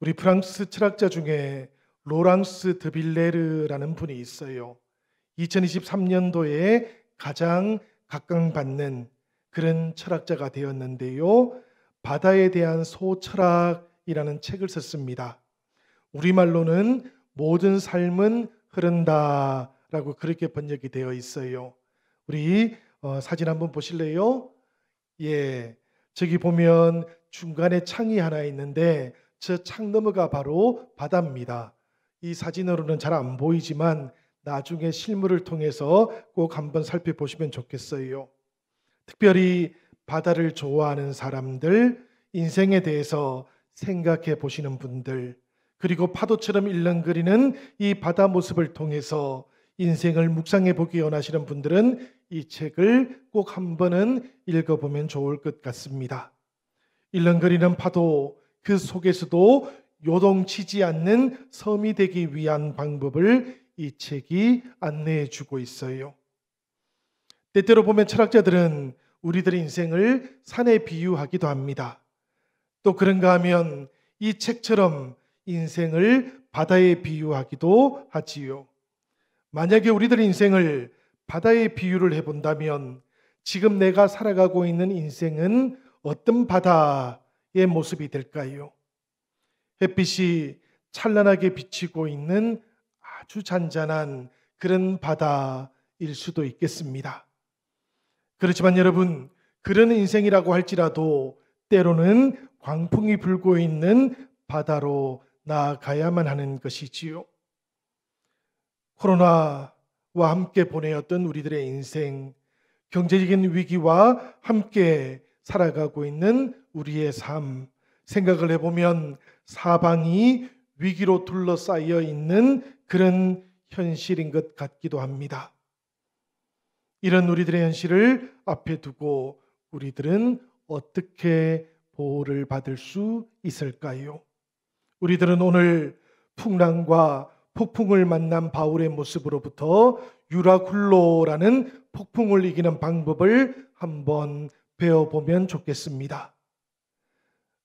우리 프랑스 철학자 중에 로랑스 드빌레르라는 분이 있어요. 2023년도에 가장 각광받는 그런 철학자가 되었는데요. 바다에 대한 소철학이라는 책을 썼습니다. 우리말로는 모든 삶은 흐른다라고 그렇게 번역이 되어 있어요. 우리 사진 한번 보실래요? 예, 저기 보면 중간에 창이 하나 있는데 저 창 너머가 바로 바다입니다. 이 사진으로는 잘 안 보이지만 나중에 실물을 통해서 꼭 한번 살펴보시면 좋겠어요. 특별히 바다를 좋아하는 사람들, 인생에 대해서 생각해 보시는 분들, 그리고 파도처럼 일렁거리는 이 바다 모습을 통해서 인생을 묵상해 보기 원하시는 분들은 이 책을 꼭 한 번은 읽어보면 좋을 것 같습니다. 일렁거리는 파도, 그 속에서도 요동치지 않는 섬이 되기 위한 방법을 이 책이 안내해 주고 있어요. 때때로 보면 철학자들은 우리들의 인생을 산에 비유하기도 합니다. 또 그런가 하면 이 책처럼 인생을 바다에 비유하기도 하지요. 만약에 우리들의 인생을 바다에 비유를 해본다면 지금 내가 살아가고 있는 인생은 어떤 바다의 모습이 될까요? 햇빛이 찬란하게 비치고 있는 아주 잔잔한 그런 바다일 수도 있겠습니다. 그렇지만 여러분, 그런 인생이라고 할지라도 때로는 광풍이 불고 있는 바다로 나아가야만 하는 것이지요. 코로나와 함께 보내었던 우리들의 인생, 경제적인 위기와 함께 살아가고 있는 우리의 삶, 생각을 해보면 사방이 위기로 둘러싸여 있는 그런 현실인 것 같기도 합니다. 이런 우리들의 현실을 앞에 두고 우리들은 어떻게 보호를 받을 수 있을까요? 우리들은 오늘 풍랑과 폭풍을 만난 바울의 모습으로부터 유라굴로라는 폭풍을 이기는 방법을 한번 배워보면 좋겠습니다.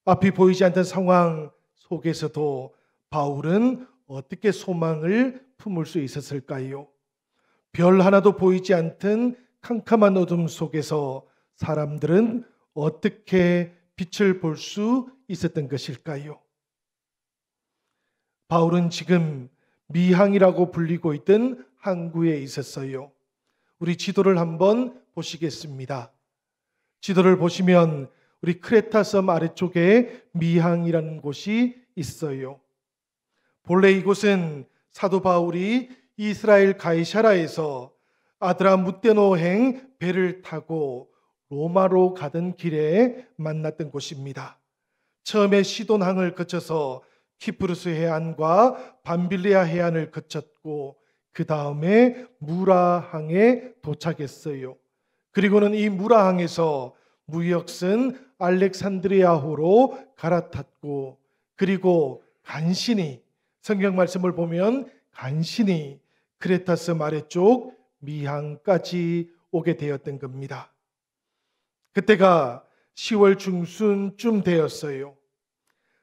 앞이 보이지 않던 상황 속에서도 바울은 어떻게 소망을 품을 수 있었을까요? 별 하나도 보이지 않던 캄캄한 어둠 속에서 사람들은 어떻게 빛을 볼 수 있었던 것일까요? 바울은 지금 미항이라고 불리고 있던 항구에 있었어요. 우리 지도를 한번 보시겠습니다. 지도를 보시면 우리 크레타 섬 아래쪽에 미항이라는 곳이 있어요. 본래 이곳은 사도 바울이 이스라엘 가이사라에서 아드라무테노행 배를 타고 로마로 가던 길에 만났던 곳입니다. 처음에 시돈항을 거쳐서 키프루스 해안과 밤빌리아 해안을 거쳤고 그 다음에 무라항에 도착했어요. 그리고는 이 무라항에서 무역선 알렉산드리아호로 갈아탔고 그리고 간신히 성경 말씀을 보면 간신히 크레타 섬 아래쪽 미항까지 오게 되었던 겁니다. 그때가 10월 중순쯤 되었어요.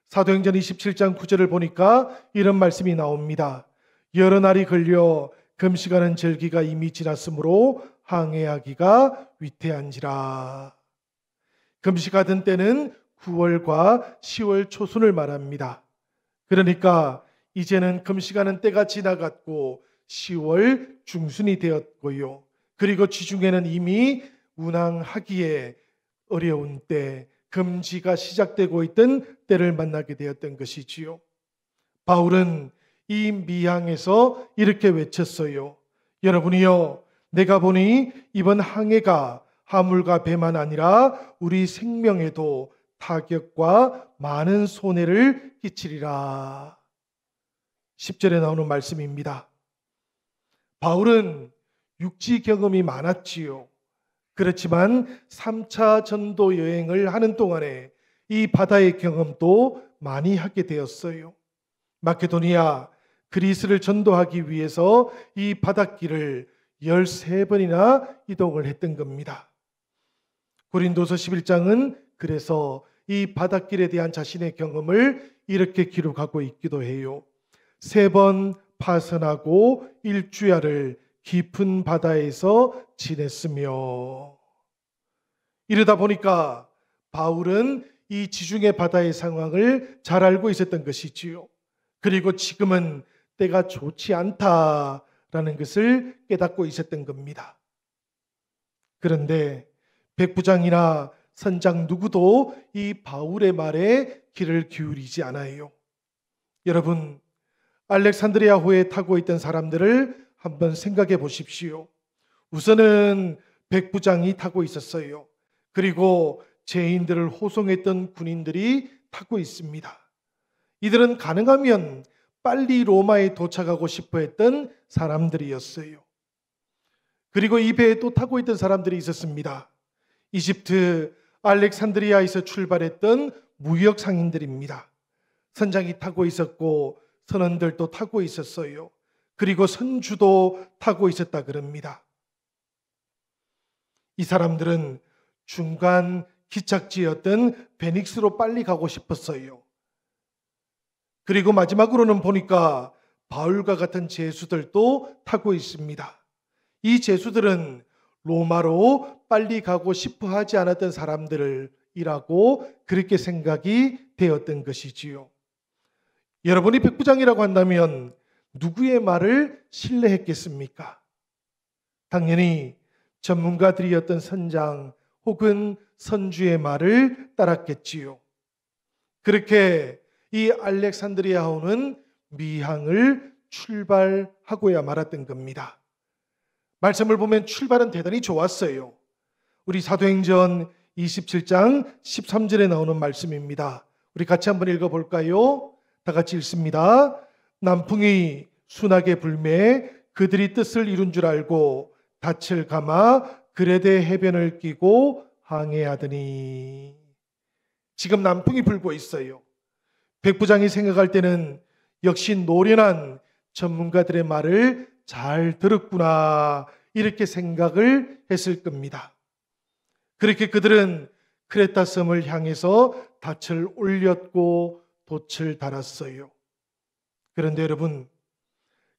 사도행전 27장 9절을 보니까 이런 말씀이 나옵니다. 여러 날이 걸려 금식하는 절기가 이미 지났으므로 항해하기가 위태한지라. 금식하던 때는 9월과 10월 초순을 말합니다. 그러니까 이제는 금식하는 때가 지나갔고 10월 중순이 되었고요. 그리고 지중해는 이미 운항하기에 어려운 때, 금지가 시작되고 있던 때를 만나게 되었던 것이지요. 바울은 이 미항에서 이렇게 외쳤어요. 여러분이요, 내가 보니 이번 항해가 화물과 배만 아니라 우리 생명에도 타격과 많은 손해를 끼치리라. 10절에 나오는 말씀입니다. 바울은 육지 경험이 많았지요. 그렇지만 3차 전도 여행을 하는 동안에 이 바다의 경험도 많이 하게 되었어요. 마케도니아, 그리스를 전도하기 위해서 이 바닷길을 13번이나 이동을 했던 겁니다. 고린도서 11장은 그래서 이 바닷길에 대한 자신의 경험을 이렇게 기록하고 있기도 해요. 3번 파선하고 일주야를 깊은 바다에서 지냈으며. 이러다 보니까 바울은 이 지중해 바다의 상황을 잘 알고 있었던 것이지요. 그리고 지금은 때가 좋지 않다라는 것을 깨닫고 있었던 겁니다. 그런데 백부장이나 선장 누구도 이 바울의 말에 귀를 기울이지 않아요. 여러분, 알렉산드리아호에 타고 있던 사람들을 한번 생각해 보십시오. 우선은 백부장이 타고 있었어요. 그리고 죄인들을 호송했던 군인들이 타고 있습니다. 이들은 가능하면 빨리 로마에 도착하고 싶어 했던 사람들이었어요. 그리고 이 배에 또 타고 있던 사람들이 있었습니다. 이집트 알렉산드리아에서 출발했던 무역 상인들입니다. 선장이 타고 있었고 선원들도 타고 있었어요. 그리고 선주도 타고 있었다 그럽니다. 이 사람들은 중간 기착지였던 베닉스로 빨리 가고 싶었어요. 그리고 마지막으로는 보니까 바울과 같은 제수들도 타고 있습니다. 이 제수들은 로마로 빨리 가고 싶어 하지 않았던 사람들이라고 그렇게 생각이 되었던 것이지요. 여러분이 백부장이라고 한다면 누구의 말을 신뢰했겠습니까? 당연히 전문가들이었던 선장 혹은 선주의 말을 따랐겠지요. 그렇게 이 알렉산드리아호는 미항을 출발하고야 말았던 겁니다. 말씀을 보면 출발은 대단히 좋았어요. 우리 사도행전 27장 13절에 나오는 말씀입니다. 우리 같이 한번 읽어볼까요? 다 같이 읽습니다. 남풍이 순하게 불매 그들이 뜻을 이룬 줄 알고 닻을 감아 그레데 해변을 끼고 항해하더니. 지금 남풍이 불고 있어요. 백부장이 생각할 때는 역시 노련한 전문가들의 말을 잘 들었구나 이렇게 생각을 했을 겁니다. 그렇게 그들은 크레타 섬을 향해서 닻을 올렸고 돛을 달았어요. 그런데 여러분,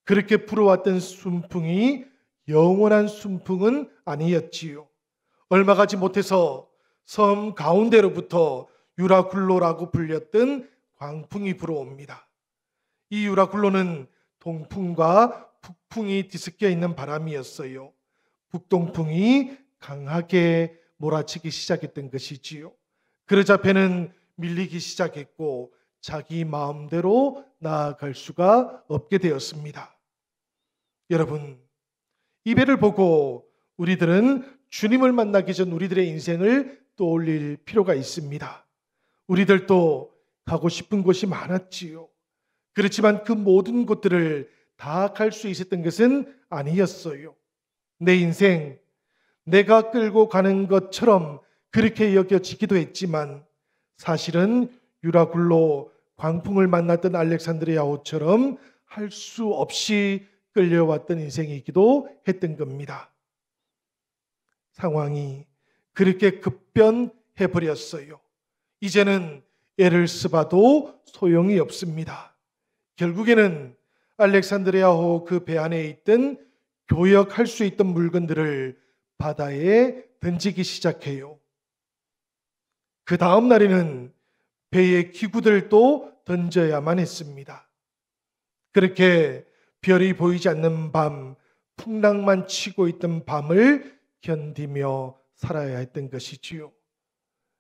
그렇게 불어왔던 순풍이 영원한 순풍은 아니었지요. 얼마 가지 못해서 섬 가운데로부터 유라굴로라고 불렸던 광풍이 불어옵니다. 이 유라굴로는 동풍과 북풍이 뒤섞여 있는 바람이었어요. 북동풍이 강하게 몰아치기 시작했던 것이지요. 그러자 배는 밀리기 시작했고 자기 마음대로 나아갈 수가 없게 되었습니다. 여러분, 이 배를 보고 우리들은 주님을 만나기 전 우리들의 인생을 떠올릴 필요가 있습니다. 우리들도 가고 싶은 곳이 많았지요. 그렇지만 그 모든 곳들을 다 갈 수 있었던 것은 아니었어요. 내 인생, 내가 끌고 가는 것처럼 그렇게 여겨지기도 했지만 사실은 유라굴로 광풍을 만났던 알렉산드리아호처럼 할 수 없이 끌려왔던 인생이기도 했던 겁니다. 상황이 그렇게 급변해버렸어요. 이제는 애를 써봐도 소용이 없습니다. 결국에는 알렉산드리아호 그 배 안에 있던 교역할 수 있던 물건들을 바다에 던지기 시작해요. 그 다음 날에는 배의 기구들도 던져야만 했습니다. 그렇게 별이 보이지 않는 밤, 풍랑만 치고 있던 밤을 견디며 살아야 했던 것이지요.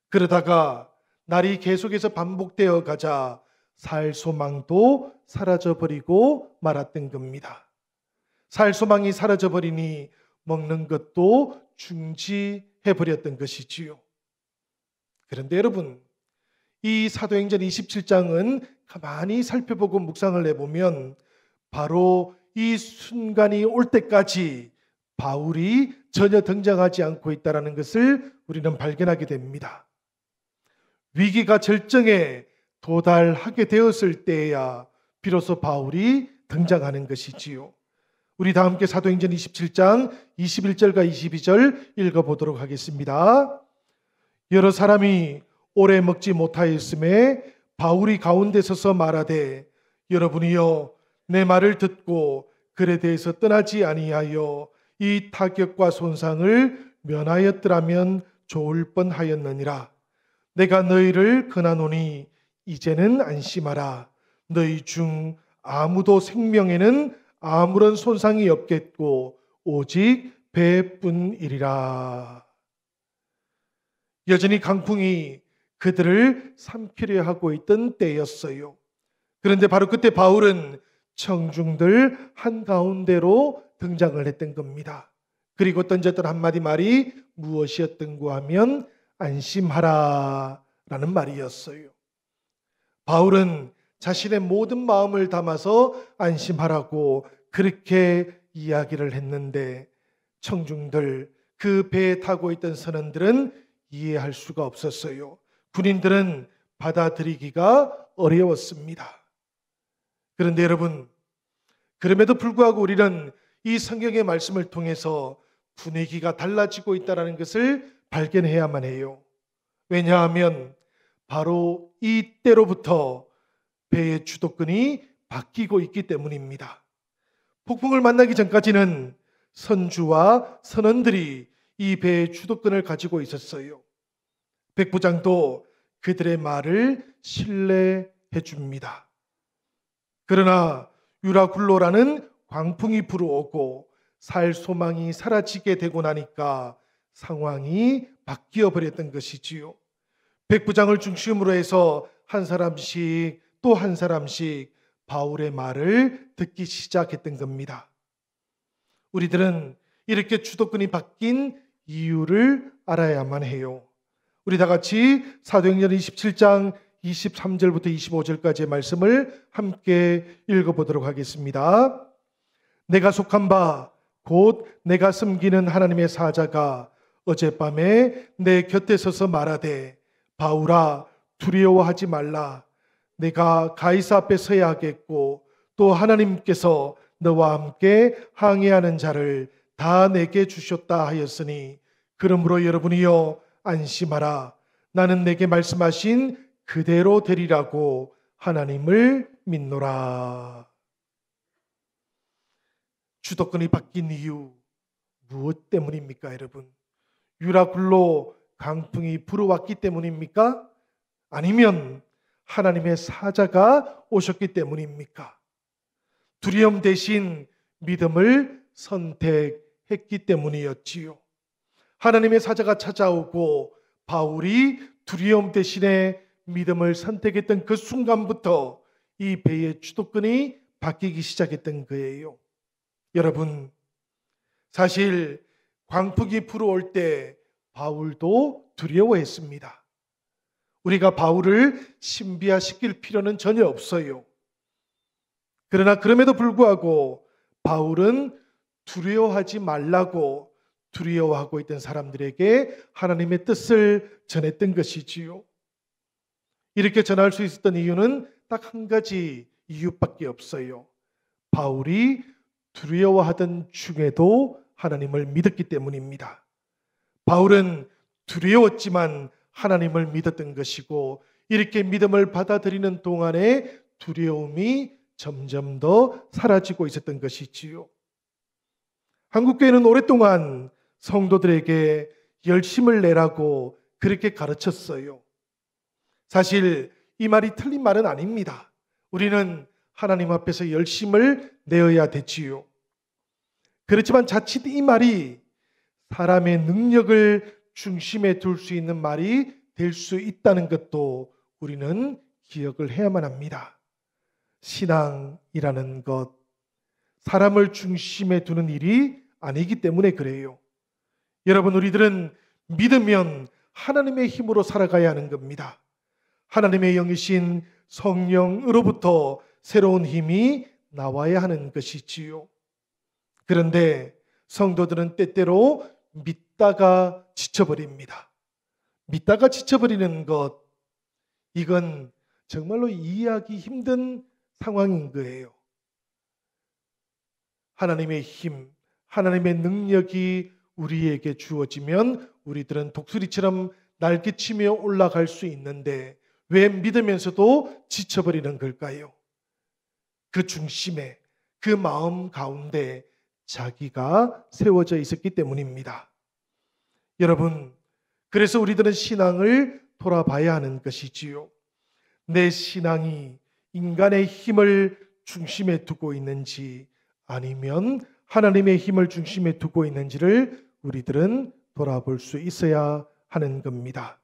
그러다가 날이 계속해서 반복되어 가자 살 소망도 사라져버리고 말았던 겁니다. 살 소망이 사라져버리니 먹는 것도 중지해버렸던 것이지요. 그런데 여러분, 이 사도행전 27장은 가만히 살펴보고 묵상을 해보면 바로 이 순간이 올 때까지 바울이 전혀 등장하지 않고 있다는 것을 우리는 발견하게 됩니다. 위기가 절정에 도달하게 되었을 때야 비로소 바울이 등장하는 것이지요. 우리 다 함께 사도행전 27장 21절과 22절 읽어보도록 하겠습니다. 여러 사람이 오래 먹지 못하였음에 바울이 가운데 서서 말하되 여러분이여 내 말을 듣고 글에 대해서 떠나지 아니하여 이 타격과 손상을 면하였더라면 좋을 뻔하였느니라. 내가 너희를 권하노니 이제는 안심하라. 너희 중 아무도 생명에는 아무런 손상이 없겠고 오직 배뿐이리라. 여전히 강풍이 그들을 삼키려 하고 있던 때였어요. 그런데 바로 그때 바울은 청중들 한가운데로 등장을 했던 겁니다. 그리고 던졌던 한마디 말이 무엇이었던고 하면 안심하라 라는 말이었어요. 바울은 자신의 모든 마음을 담아서 안심하라고 그렇게 이야기를 했는데 청중들, 그 배에 타고 있던 선원들은 이해할 수가 없었어요. 군인들은 받아들이기가 어려웠습니다. 그런데 여러분, 그럼에도 불구하고 우리는 이 성경의 말씀을 통해서 분위기가 달라지고 있다는 것을 발견해야만 해요. 왜냐하면 바로 이때로부터 배의 주도권이 바뀌고 있기 때문입니다. 폭풍을 만나기 전까지는 선주와 선원들이 이 배의 주도권을 가지고 있었어요. 백부장도 그들의 말을 신뢰해 줍니다. 그러나 유라굴로라는 광풍이 불어오고 살 소망이 사라지게 되고 나니까 상황이 바뀌어 버렸던 것이지요. 백부장을 중심으로 해서 한 사람씩 또 한 사람씩 바울의 말을 듣기 시작했던 겁니다. 우리들은 이렇게 주도권이 바뀐 이유를 알아야만 해요. 우리 다 같이 사도행전 27장 23절부터 25절까지의 말씀을 함께 읽어보도록 하겠습니다. 내가 속한 바 곧 내가 섬기는 하나님의 사자가 어젯밤에 내 곁에 서서 말하되 바울아 두려워하지 말라. 내가 가이사 앞에 서야 하겠고 또 하나님께서 너와 함께 항해하는 자를 다 내게 주셨다 하였으니 그러므로 여러분이여 안심하라. 나는 내게 말씀하신 그대로 되리라고 하나님을 믿노라. 주도권이 바뀐 이유 무엇 때문입니까, 여러분? 유라굴로 강풍이 불어왔기 때문입니까? 아니면 하나님의 사자가 오셨기 때문입니까? 두려움 대신 믿음을 선택했기 때문이었지요. 하나님의 사자가 찾아오고 바울이 두려움 대신에 믿음을 선택했던 그 순간부터 이 배의 주도권이 바뀌기 시작했던 거예요. 여러분, 사실 광풍이 불어올 때 바울도 두려워했습니다. 우리가 바울을 신비화시킬 필요는 전혀 없어요. 그러나 그럼에도 불구하고 바울은 두려워하지 말라고 두려워하고 있던 사람들에게 하나님의 뜻을 전했던 것이지요. 이렇게 전할 수 있었던 이유는 딱 한 가지 이유밖에 없어요. 바울이 두려워하던 중에도 하나님을 믿었기 때문입니다. 바울은 두려웠지만 하나님을 믿었던 것이고 이렇게 믿음을 받아들이는 동안에 두려움이 점점 더 사라지고 있었던 것이지요. 한국교회는 오랫동안 성도들에게 열심을 내라고 그렇게 가르쳤어요. 사실 이 말이 틀린 말은 아닙니다. 우리는 하나님 앞에서 열심을 내어야 되지요. 그렇지만 자칫 이 말이 사람의 능력을 중심에 둘 수 있는 말이 될 수 있다는 것도 우리는 기억을 해야만 합니다. 신앙이라는 것, 사람을 중심에 두는 일이 아니기 때문에 그래요. 여러분, 우리들은 믿으면 하나님의 힘으로 살아가야 하는 겁니다. 하나님의 영이신 성령으로부터 새로운 힘이 나와야 하는 것이지요. 그런데 성도들은 때때로 믿다가 지쳐버립니다. 믿다가 지쳐버리는 것, 이건 정말로 이해하기 힘든 상황인 거예요. 하나님의 힘, 하나님의 능력이 우리에게 주어지면 우리들은 독수리처럼 날개치며 올라갈 수 있는데 왜 믿으면서도 지쳐버리는 걸까요? 그 중심에, 그 마음 가운데 자기가 세워져 있었기 때문입니다. 여러분, 그래서 우리들은 신앙을 돌아봐야 하는 것이지요. 내 신앙이 인간의 힘을 중심에 두고 있는지 아니면 하나님의 힘을 중심에 두고 있는지를 우리들은 돌아볼 수 있어야 하는 겁니다.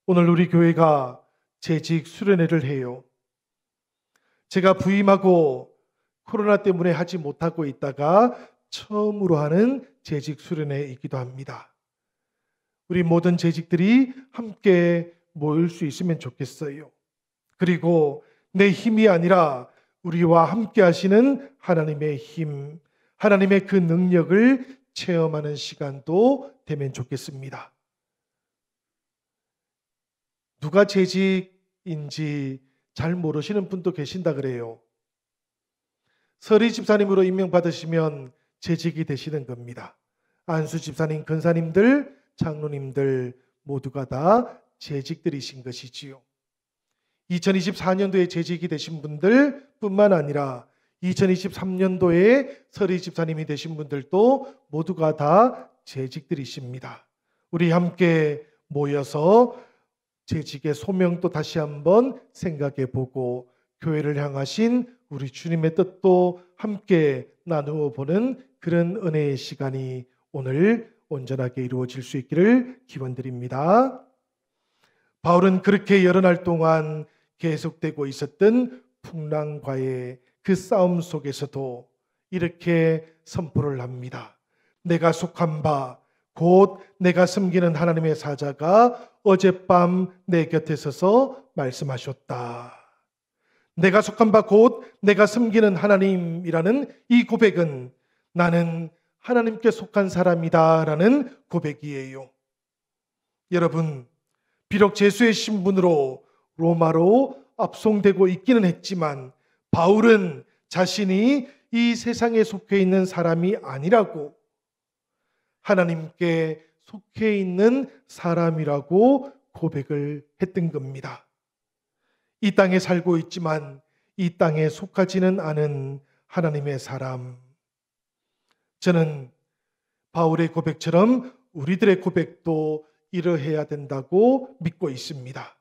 오늘 우리 교회가 재직 수련회를 해요. 제가 부임하고 코로나 때문에 하지 못하고 있다가 처음으로 하는 재직 수련회이기도 합니다. 우리 모든 재직들이 함께 모일 수 있으면 좋겠어요. 그리고 내 힘이 아니라 우리와 함께 하시는 하나님의 힘, 하나님의 그 능력을 체험하는 시간도 되면 좋겠습니다. 누가 재직인지 잘 모르시는 분도 계신다 그래요. 서리 집사님으로 임명받으시면 재직이 되시는 겁니다. 안수 집사님, 근사님들, 장로님들 모두가 다 재직들이신 것이지요. 2024년도에 재직이 되신 분들 뿐만 아니라 2023년도에 서리 집사님이 되신 분들도 모두가 다 재직들이십니다. 우리 함께 모여서 재직의 소명도 다시 한번 생각해 보고 교회를 향하신 우리 주님의 뜻도 함께 나누어 보는 그런 은혜의 시간이 오늘 온전하게 이루어질 수 있기를 기원드립니다. 바울은 그렇게 여러 날 동안 계속되고 있었던 풍랑과의 그 싸움 속에서도 이렇게 선포를 합니다. 내가 속한 바 곧 내가 섬기는 하나님의 사자가 어젯밤 내 곁에 서서 말씀하셨다. 내가 속한 바 곧 내가 섬기는 하나님이라는 이 고백은 나는 하나님께 속한 사람이다라는 고백이에요. 여러분, 비록 제수의 신분으로 로마로 압송되고 있기는 했지만 바울은 자신이 이 세상에 속해 있는 사람이 아니라고, 하나님께 속해 있는 사람이라고 고백을 했던 겁니다. 이 땅에 살고 있지만 이 땅에 속하지는 않은 하나님의 사람. 저는 바울의 고백처럼 우리들의 고백도 이러해야 된다고 믿고 있습니다.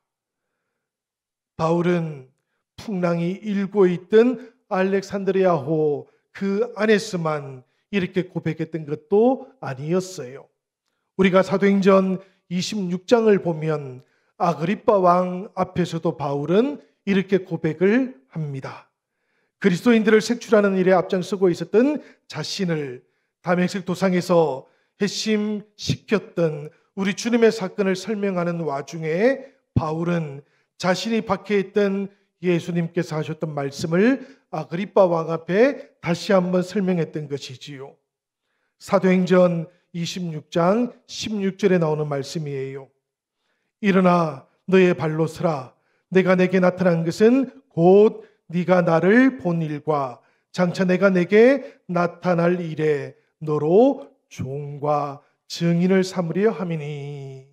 바울은 풍랑이 일고 있던 알렉산드리아호 그 안에서만 이렇게 고백했던 것도 아니었어요. 우리가 사도행전 26장을 보면 아그리빠 왕 앞에서도 바울은 이렇게 고백을 합니다. 그리스도인들을 색출하는 일에 앞장서고 있었던 자신을 다메섹 도상에서 회심시켰던 우리 주님의 사건을 설명하는 와중에 바울은 자신이 박해했던 예수님께서 하셨던 말씀을 아그리빠 왕 앞에 다시 한번 설명했던 것이지요. 사도행전 26장 16절에 나오는 말씀이에요. 일어나 너의 발로 서라. 내가 내게 나타난 것은 곧 네가 나를 본 일과 장차 내가 내게 나타날 일에 너로 종과 증인을 삼으려 함이니.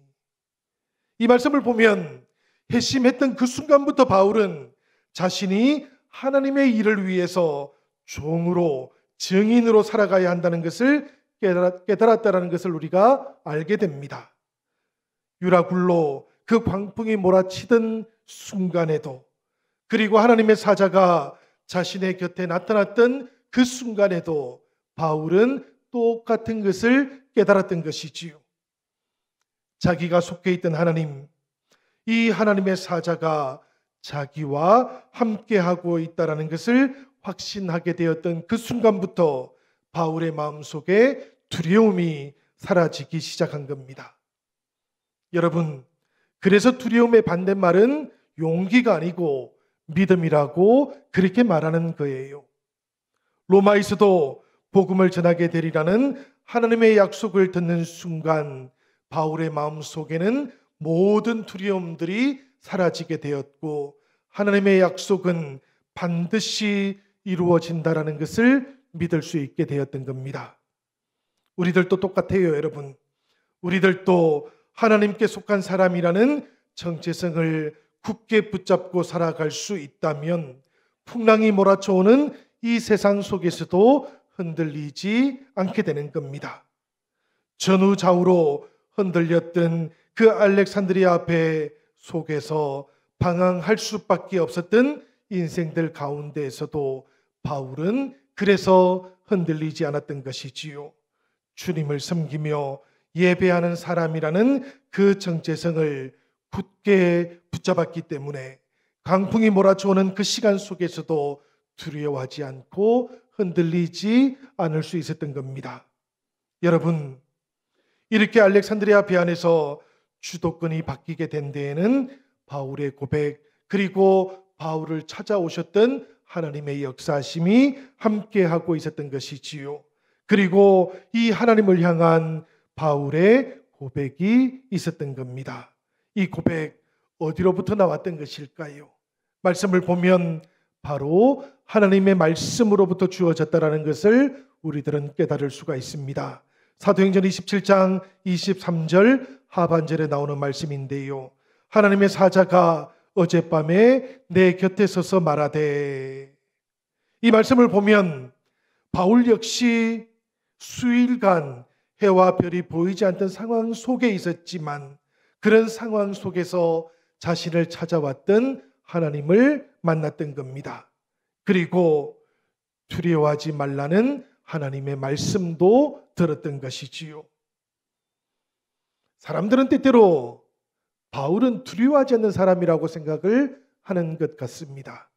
이 말씀을 보면 회심했던 그 순간부터 바울은 자신이 하나님의 일을 위해서 종으로 증인으로 살아가야 한다는 것을 깨달았다는 것을 우리가 알게 됩니다. 유라굴로 그 광풍이 몰아치던 순간에도, 그리고 하나님의 사자가 자신의 곁에 나타났던 그 순간에도 바울은 똑같은 것을 깨달았던 것이지요. 자기가 속해 있던 하나님, 이 하나님의 사자가 자기와 함께하고 있다는 것을 확신하게 되었던 그 순간부터 바울의 마음속에 두려움이 사라지기 시작한 겁니다. 여러분, 그래서 두려움의 반대말은 용기가 아니고 믿음이라고 그렇게 말하는 거예요. 로마에서도 복음을 전하게 되리라는 하나님의 약속을 듣는 순간 바울의 마음속에는 모든 두려움들이 사라지게 되었고 하나님의 약속은 반드시 이루어진다라는 것을 믿을 수 있게 되었던 겁니다. 우리들도 똑같아요, 여러분. 우리들도 하나님께 속한 사람이라는 정체성을 굳게 붙잡고 살아갈 수 있다면 풍랑이 몰아쳐오는 이 세상 속에서도 흔들리지 않게 되는 겁니다. 전후좌우로 흔들렸던 그 알렉산드리아 배 속에서 방황할 수밖에 없었던 인생들 가운데에서도 바울은 그래서 흔들리지 않았던 것이지요. 주님을 섬기며 예배하는 사람이라는 그 정체성을 굳게 붙잡았기 때문에 강풍이 몰아쳐오는 그 시간 속에서도 두려워하지 않고 흔들리지 않을 수 있었던 겁니다. 여러분, 이렇게 알렉산드리아 배 안에서 주도권이 바뀌게 된 데에는 바울의 고백, 그리고 바울을 찾아오셨던 하나님의 역사심이 함께하고 있었던 것이지요. 그리고 이 하나님을 향한 바울의 고백이 있었던 겁니다. 이 고백 어디로부터 나왔던 것일까요? 말씀을 보면 바로 하나님의 말씀으로부터 주어졌다라는 것을 우리들은 깨달을 수가 있습니다. 사도행전 27장 23절 하반절에 나오는 말씀인데요. 하나님의 사자가 어젯밤에 내 곁에 서서 말하되, 이 말씀을 보면 바울 역시 수일간 해와 별이 보이지 않던 상황 속에 있었지만 그런 상황 속에서 자신을 찾아왔던 하나님을 만났던 겁니다. 그리고 두려워하지 말라는 하나님의 말씀도 들었던 것이지요. 사람들은 때때로 바울은 두려워하지 않는 사람이라고 생각을 하는 것 같습니다.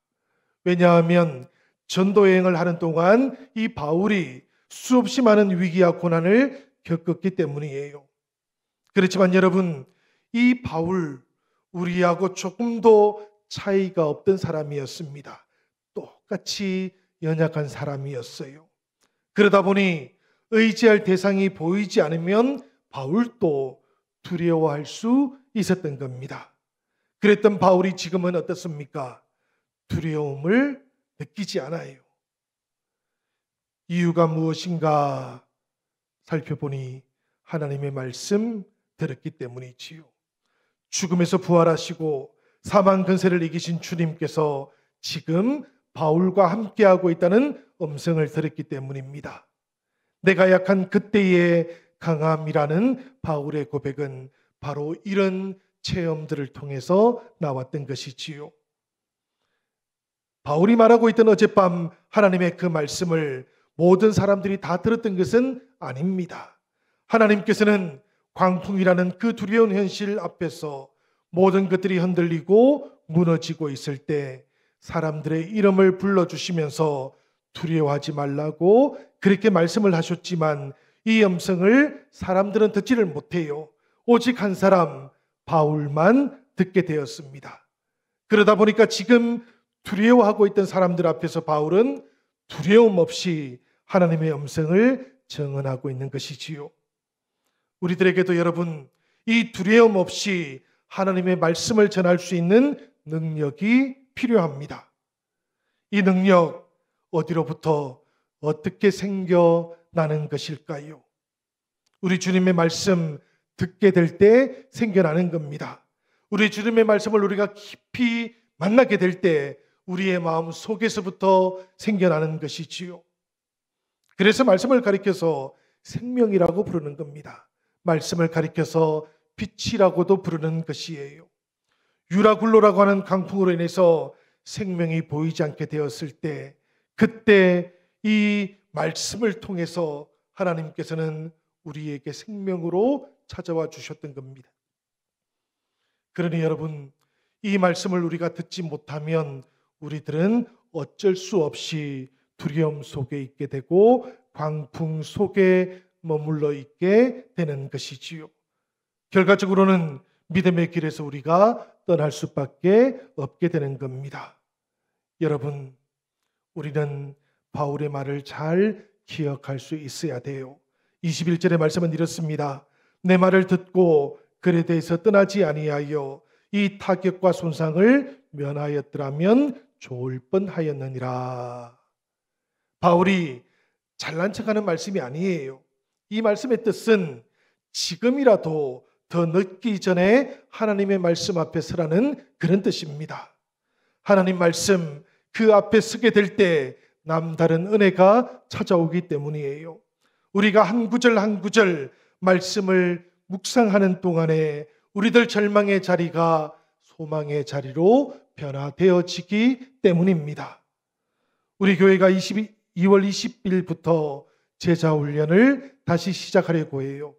왜냐하면 전도 여행을 하는 동안 이 바울이 수없이 많은 위기와 고난을 겪었기 때문이에요. 그렇지만 여러분, 이 바울 우리하고 조금도 차이가 없던 사람이었습니다. 똑같이 연약한 사람이었어요. 그러다 보니 의지할 대상이 보이지 않으면 바울도 두려워할 수 있었던 겁니다. 그랬던 바울이 지금은 어떻습니까? 두려움을 느끼지 않아요. 이유가 무엇인가 살펴보니 하나님의 말씀 들었기 때문이지요. 죽음에서 부활하시고 사망 근세를 이기신 주님께서 지금 바울과 함께하고 있다는 음성을 들었기 때문입니다. 내가 약한 그때의 강함이라는 바울의 고백은 바로 이런 체험들을 통해서 나왔던 것이지요. 바울이 말하고 있던 어젯밤 하나님의 그 말씀을 모든 사람들이 다 들었던 것은 아닙니다. 하나님께서는 광풍이라는 그 두려운 현실 앞에서 모든 것들이 흔들리고 무너지고 있을 때 사람들의 이름을 불러주시면서 두려워하지 말라고 그렇게 말씀을 하셨지만 이 음성을 사람들은 듣지를 못해요. 오직 한 사람 바울만 듣게 되었습니다. 그러다 보니까 지금 두려워하고 있던 사람들 앞에서 바울은 두려움 없이 하나님의 음성을 증언하고 있는 것이지요. 우리들에게도 여러분, 이 두려움 없이 하나님의 말씀을 전할 수 있는 능력이 필요합니다. 이 능력 어디로부터 어떻게 생겨나는 것일까요? 우리 주님의 말씀 듣게 될 때 생겨나는 겁니다. 우리 주님의 말씀을 우리가 깊이 만나게 될 때 우리의 마음 속에서부터 생겨나는 것이지요. 그래서 말씀을 가리켜서 생명이라고 부르는 겁니다. 말씀을 가리켜서 빛이라고도 부르는 것이에요. 유라굴로라고 하는 강풍으로 인해서 생명이 보이지 않게 되었을 때 그때 이 말씀을 통해서 하나님께서는 우리에게 생명으로 찾아와 주셨던 겁니다. 그러니 여러분, 이 말씀을 우리가 듣지 못하면 우리들은 어쩔 수 없이 두려움 속에 있게 되고 광풍 속에 머물러 있게 되는 것이지요. 결과적으로는 믿음의 길에서 우리가 떠날 수밖에 없게 되는 겁니다. 여러분, 우리는 바울의 말을 잘 기억할 수 있어야 돼요. 21절의 말씀은 이렇습니다. 내 말을 듣고 글에 대해서 떠나지 아니하여 이 타격과 손상을 면하였더라면 좋을 뻔하였느니라. 바울이 잘난 척하는 말씀이 아니에요. 이 말씀의 뜻은 지금이라도 더 늦기 전에 하나님의 말씀 앞에 서라는 그런 뜻입니다. 하나님 말씀 그 앞에 서게 될 때 남다른 은혜가 찾아오기 때문이에요. 우리가 한 구절 한 구절 말씀을 묵상하는 동안에 우리들 절망의 자리가 소망의 자리로 변화되어지기 때문입니다. 우리 교회가 2월 20일부터 제자훈련을 다시 시작하려고 해요.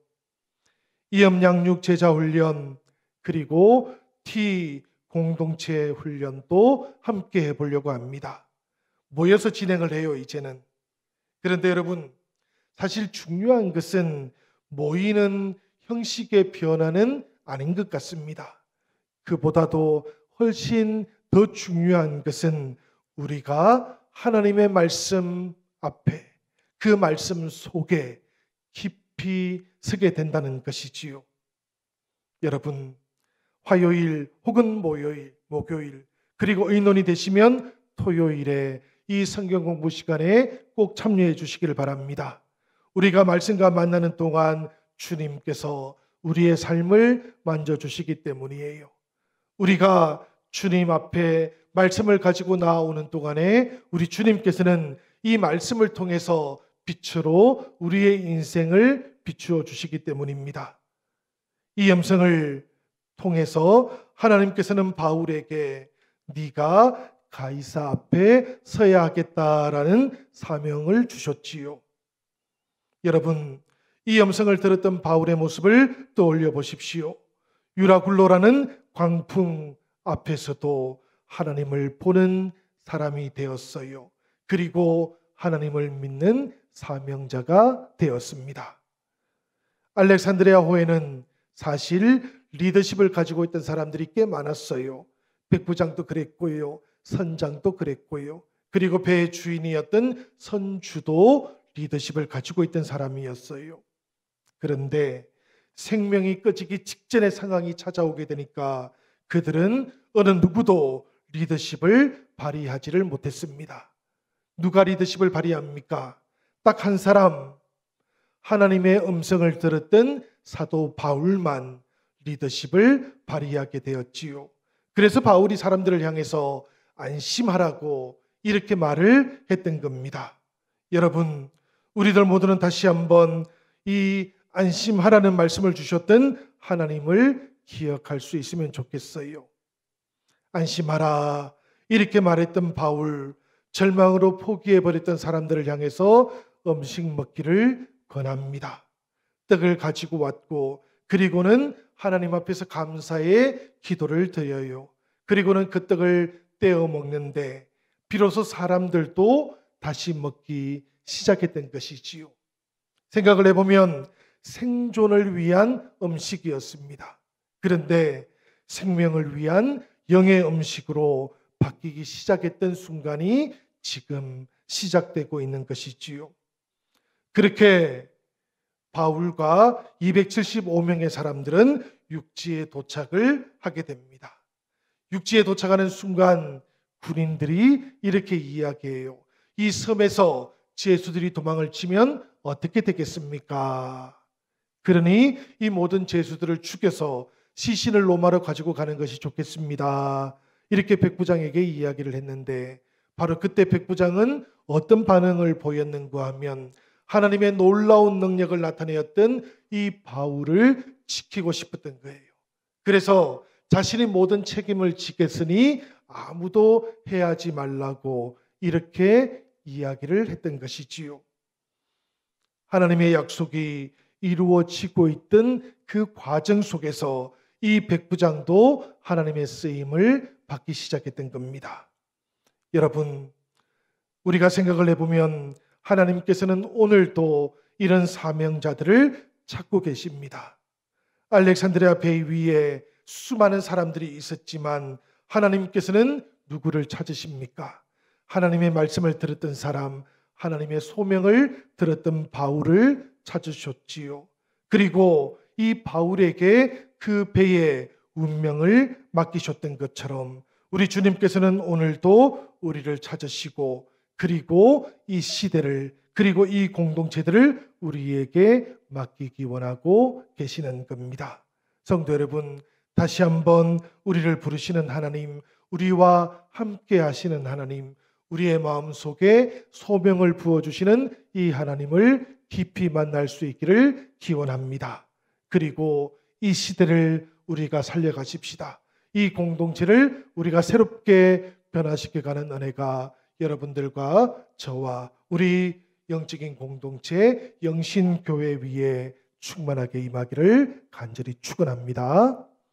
이염양육 제자훈련 그리고 T 공동체 훈련도 함께 해보려고 합니다. 모여서 진행을 해요, 이제는. 그런데 여러분, 사실 중요한 것은 모이는 형식의 변화는 아닌 것 같습니다. 그보다도 훨씬 더 중요한 것은 우리가 하나님의 말씀 앞에 그 말씀 속에 깊이 서게 된다는 것이지요. 여러분, 화요일 혹은 목요일 그리고 의논이 되시면 토요일에 이 성경 공부 시간에 꼭 참여해 주시기를 바랍니다. 우리가 말씀과 만나는 동안 주님께서 우리의 삶을 만져주시기 때문이에요. 우리가 주님 앞에 말씀을 가지고 나오는 동안에 우리 주님께서는 이 말씀을 통해서 빛으로 우리의 인생을 비추어 주시기 때문입니다. 이 음성을 통해서 하나님께서는 바울에게 네가 가이사 앞에 서야 하겠다라는 사명을 주셨지요. 여러분, 이 음성을 들었던 바울의 모습을 떠올려 보십시오. 유라굴로라는 광풍 앞에서도 하나님을 보는 사람이 되었어요. 그리고 하나님을 믿는 사명자가 되었습니다. 알렉산드리아호에는 사실 리더십을 가지고 있던 사람들이 꽤 많았어요. 백부장도 그랬고요. 선장도 그랬고요. 그리고 배의 주인이었던 선주도 리더십을 가지고 있던 사람이었어요. 그런데 생명이 꺼지기 직전의 상황이 찾아오게 되니까 그들은 어느 누구도 리더십을 발휘하지를 못했습니다. 누가 리더십을 발휘합니까? 딱 한 사람, 하나님의 음성을 들었던 사도 바울만 리더십을 발휘하게 되었지요. 그래서 바울이 사람들을 향해서 안심하라고 이렇게 말을 했던 겁니다. 여러분, 우리들 모두는 다시 한번 이 안심하라는 말씀을 주셨던 하나님을 기억할 수 있으면 좋겠어요. 안심하라 이렇게 말했던 바울, 절망으로 포기해버렸던 사람들을 향해서 음식 먹기를 권합니다. 떡을 가지고 왔고 그리고는 하나님 앞에서 감사의 기도를 드려요. 그리고는 그 떡을 떼어 먹는데 비로소 사람들도 다시 먹기 시작했던 것이지요. 생각을 해보면 생존을 위한 음식이었습니다. 그런데 생명을 위한 영의 음식으로 바뀌기 시작했던 순간이 지금 시작되고 있는 것이지요. 그렇게 바울과 275명의 사람들은 육지에 도착을 하게 됩니다. 육지에 도착하는 순간 군인들이 이렇게 이야기해요. 이 섬에서 죄수들이 도망을 치면 어떻게 되겠습니까? 그러니 이 모든 죄수들을 죽여서 시신을 로마로 가지고 가는 것이 좋겠습니다. 이렇게 백부장에게 이야기를 했는데 바로 그때 백부장은 어떤 반응을 보였는가 하면 하나님의 놀라운 능력을 나타내었던 이 바울을 지키고 싶었던 거예요. 그래서 자신이 모든 책임을 지겠으니 아무도 해하지 말라고 이렇게 이야기를 했던 것이지요. 하나님의 약속이 이루어지고 있던 그 과정 속에서 이 백부장도 하나님의 쓰임을 받기 시작했던 겁니다. 여러분, 우리가 생각을 해보면 하나님께서는 오늘도 이런 사명자들을 찾고 계십니다. 알렉산드리아 배 위에 수많은 사람들이 있었지만 하나님께서는 누구를 찾으십니까? 하나님의 말씀을 들었던 사람, 하나님의 소명을 들었던 바울을 찾으셨지요. 그리고 이 바울에게 그 배의 운명을 맡기셨던 것처럼 우리 주님께서는 오늘도 우리를 찾으시고 그리고 이 시대를 그리고 이 공동체들을 우리에게 맡기기 원하고 계시는 겁니다. 성도 여러분, 다시 한번 우리를 부르시는 하나님, 우리와 함께 하시는 하나님, 우리의 마음속에 소명을 부어주시는 이 하나님을 깊이 만날 수 있기를 기원합니다. 그리고 이 시대를 우리가 살려가십시다. 이 공동체를 우리가 새롭게 변화시켜가는 은혜가 여러분들과 저와 우리 영적인 공동체 영신교회 위에 충만하게 임하기를 간절히 축원합니다.